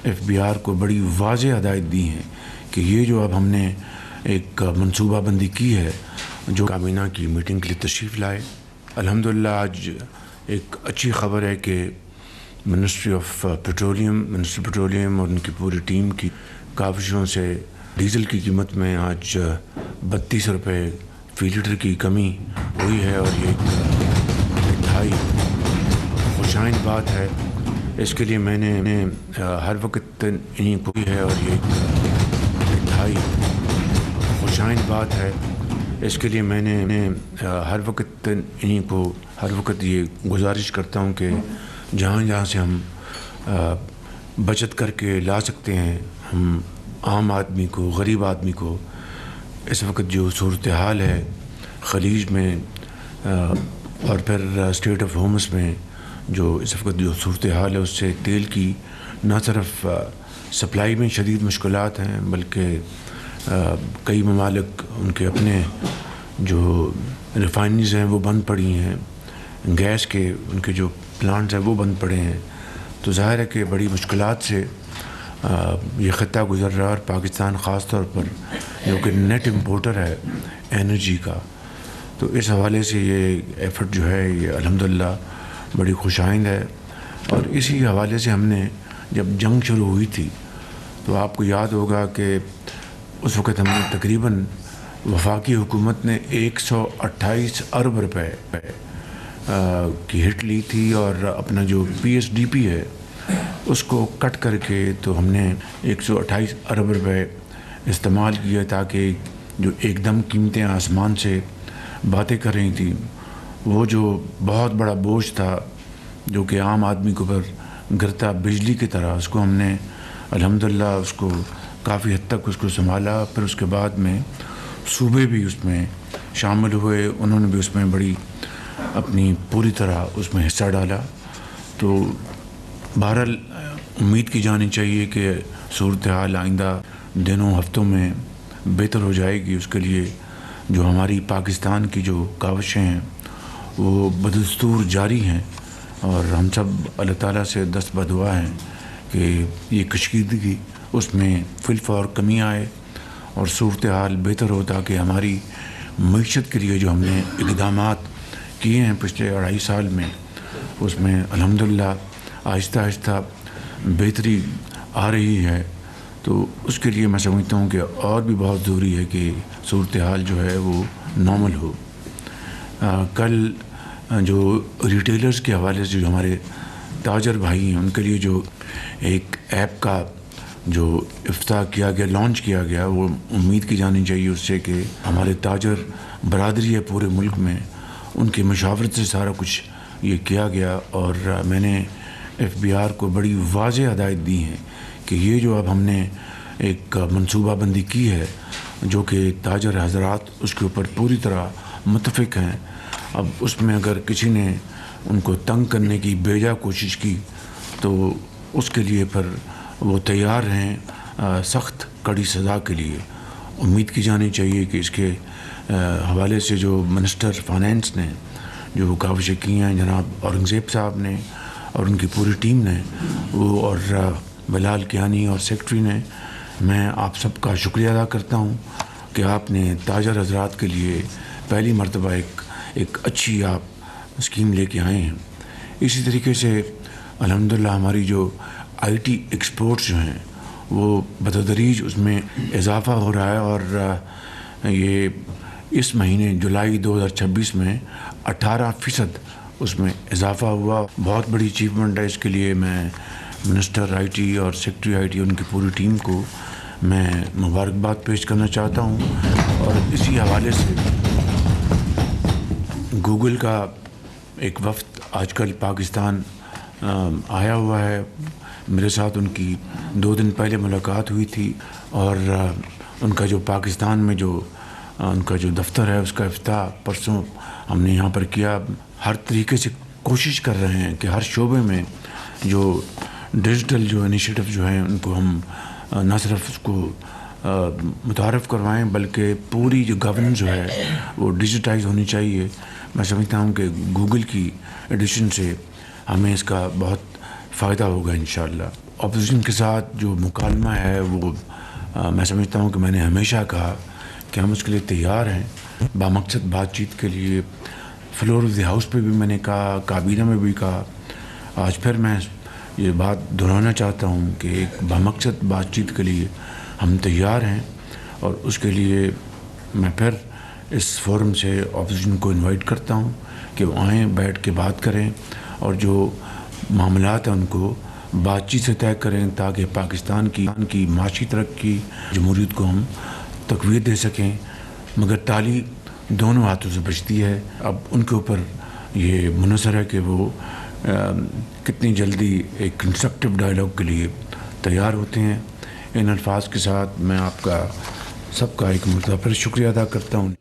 F B are کو بڑی واضح ہدایت دی ہیں کہ یہ جو اب ہم نے ایک منصوبہ بندی کی ہے جو کابینہ کی میٹنگ کے لیے تشریف لائے. الحمدللہ آج ایک اچھی خبر ہے کہ منسٹر پیٹرولیم اور ان کی پوری ٹیم کی کاوشوں سے ڈیزل کی قیمت میں آج 32 روپے فی لیٹر کی کمی ہوئی ہے اور یہ ایک انتہائی خوشائن بات ہے. اس کے لیے میں نے ہر وقت انہیں کو ہے اور یہ ایک انتہائی خوشائن بات ہے. اس کے لیے میں نے ہر وقت یہ گزارش کرتا ہوں کہ جہاں سے ہم بچت کر کے لا سکتے ہیں، ہم عام آدمی کو، غریب آدمی کو اس وقت جو صورتحال ہے خلیج میں اور پھر اسٹیٹ آف ہومس میں جو اس وقت جو صورتحال ہے، اس سے تیل کی نہ صرف سپلائی میں شدید مشکلات ہیں بلکہ کئی ممالک ان کے اپنے جو ریفائنریز ہیں وہ بند پڑی ہیں، گیس کے ان کے جو پلانٹس ہیں وہ بند پڑے ہیں. تو ظاہر ہے کہ بڑی مشکلات سے یہ خطہ گزر رہا ہے اور پاکستان خاص طور پر جو کہ نیٹ امپورٹر ہے انرجی کا. تو اس حوالے سے یہ ایفرٹ جو ہے یہ الحمدللہ بڑی خوشائند ہے. اور اسی حوالے سے ہم نے جب جنگ شروع ہوئی تھی تو آپ کو یاد ہوگا کہ اس وقت ہم نے تقریباً وفاقی حکومت نے 128 ارب روپے کی ہٹ لی تھی اور اپنا جو پی ایس ڈی پی ہے اس کو کٹ کر کے تو ہم نے 128 ارب روپے استعمال کیا تاکہ جو ایک دم قیمتیں آسمان سے باتیں کر رہی تھیں، وہ جو بہت بڑا بوجھ تھا جو کہ عام آدمی کو پر گرتا بجلی کی طرح، اس کو ہم نے الحمدللہ اس کو کافی حد تک اس کو سنبھالا. پھر اس کے بعد میں صوبے بھی اس میں شامل ہوئے، انہوں نے بھی اس میں بڑی اپنی پوری طرح اس میں حصہ ڈالا. تو بہرحال امید کی جانی چاہیے کہ صورتحال آئندہ دنوں ہفتوں میں بہتر ہو جائے گی. اس کے لیے جو ہماری پاکستان کی جو کاوشیں ہیں وہ بدستور جاری ہیں اور ہم سب اللہ تعالیٰ سے دست بدعا ہیں کہ یہ کشیدگی اس میں فی الفور کمی آئے اور صورتحال بہتر ہو تاکہ ہماری معیشت کے لیے جو ہم نے اقدامات کیے ہیں پچھلے 2.5 سال میں اس میں الحمدللہ آہستہ آہستہ بہتری آ رہی ہے. تو اس کے لیے میں سمجھتا ہوں کہ اور بھی بہت ضروری ہے کہ صورتحال جو ہے وہ نارمل ہو. کل جو ریٹیلرز کے حوالے سے جو ہمارے تاجر بھائی ہیں ان کے لیے جو ایک ایپ کا جو افتتاح کیا گیا، لانچ کیا گیا، وہ امید کی جانی چاہیے اس سے کہ ہمارے تاجر برادری ہے پورے ملک میں، ان کی مشاورت سے سارا کچھ یہ کیا گیا. اور میں نے ایف بی آر کو بڑی واضح ہدایت دی ہیں کہ یہ جو اب ہم نے ایک منصوبہ بندی کی ہے جو کہ تاجر حضرات اس کے اوپر پوری طرح متفق ہیں. اب اس میں اگر کسی نے ان کو تنگ کرنے کی بیجا کوشش کی تو اس کے لیے پھر وہ تیار ہیں سخت کڑی سزا کے لیے. امید کی جانی چاہیے کہ اس کے حوالے سے جو منسٹر فائنینس نے جو کاوشیں کی ہیں جناب اورنگزیب صاحب نے اور ان کی پوری ٹیم نے، وہ اور بلال کیانی اور سیکٹری نے، میں آپ سب کا شکریہ ادا کرتا ہوں کہ آپ نے تاجر حضرات کے لیے پہلی مرتبہ ایک اچھی آپ اسکیم لے کے آئے ہیں. اسی طریقے سے الحمدللہ ہماری جو آئی ٹی ایکسپورٹس جو ہیں وہ بتدریج اس میں اضافہ ہو رہا ہے اور یہ اس مہینے جولائی 2026 میں 18% اس میں اضافہ ہوا. بہت بڑی اچیومنٹ ہے. اس کے لیے میں منسٹر آئی ٹی اور سیکٹری آئی ٹی ان کی پوری ٹیم کو میں مبارکباد پیش کرنا چاہتا ہوں. اور اسی حوالے سے گوگل کا ایک وفد آج کل پاکستان آیا ہوا ہے. میرے ساتھ ان کی 2 دن پہلے ملاقات ہوئی تھی اور ان کا جو پاکستان میں جو ان کا جو دفتر ہے اس کا افتتاح پرسوں ہم نے یہاں پر کیا. ہر طریقے سے کوشش کر رہے ہیں کہ ہر شعبے میں جو ڈیجیٹل جو انیشیٹو جو ہیں ان کو ہم نہ صرف اس کو متعارف کروائیں بلکہ پوری جو گورننس جو ہے وہ ڈیجیٹائز ہونی چاہیے. میں سمجھتا ہوں کہ گوگل کی ایڈیشن سے ہمیں اس کا بہت فائدہ ہوگا انشاءاللہ. اپوزیشن کے ساتھ جو مکالمہ ہے وہ میں سمجھتا ہوں کہ میں نے ہمیشہ کہا کہ ہم اس کے لیے تیار ہیں، بامقصد بات چیت کے لیے۔ فلور آف دی ہاؤس پہ بھی میں نے کہا، کابینہ میں بھی کہا، آج پھر میں یہ بات دہرانا چاہتا ہوں کہ ایک بامقصد بات چیت کے لیے ہم تیار ہیں، اور اس کے لیے میں پھر اس فورم سے اپوزیشن کو انوائٹ کرتا ہوں کہ وہ آئیں، بیٹھ کے بات کریں، اور جو معاملات ہیں ان کو بات چیت سے طے کریں، تاکہ پاکستان کی معاشی ترقی، جمہوریت کو ہم تقویت دے سکیں۔ مگر تالی دونوں ہاتھوں سے بجتی ہے، اب ان کے اوپر یہ منحصر ہے کہ وہ کتنی جلدی ایک کنسٹرکٹیو ڈائلاگ کے لیے تیار ہوتے ہیں۔ ان الفاظ کے ساتھ میں آپ کا سب کا ایک مرتبہ پھر شکریہ ادا کرتا ہوں۔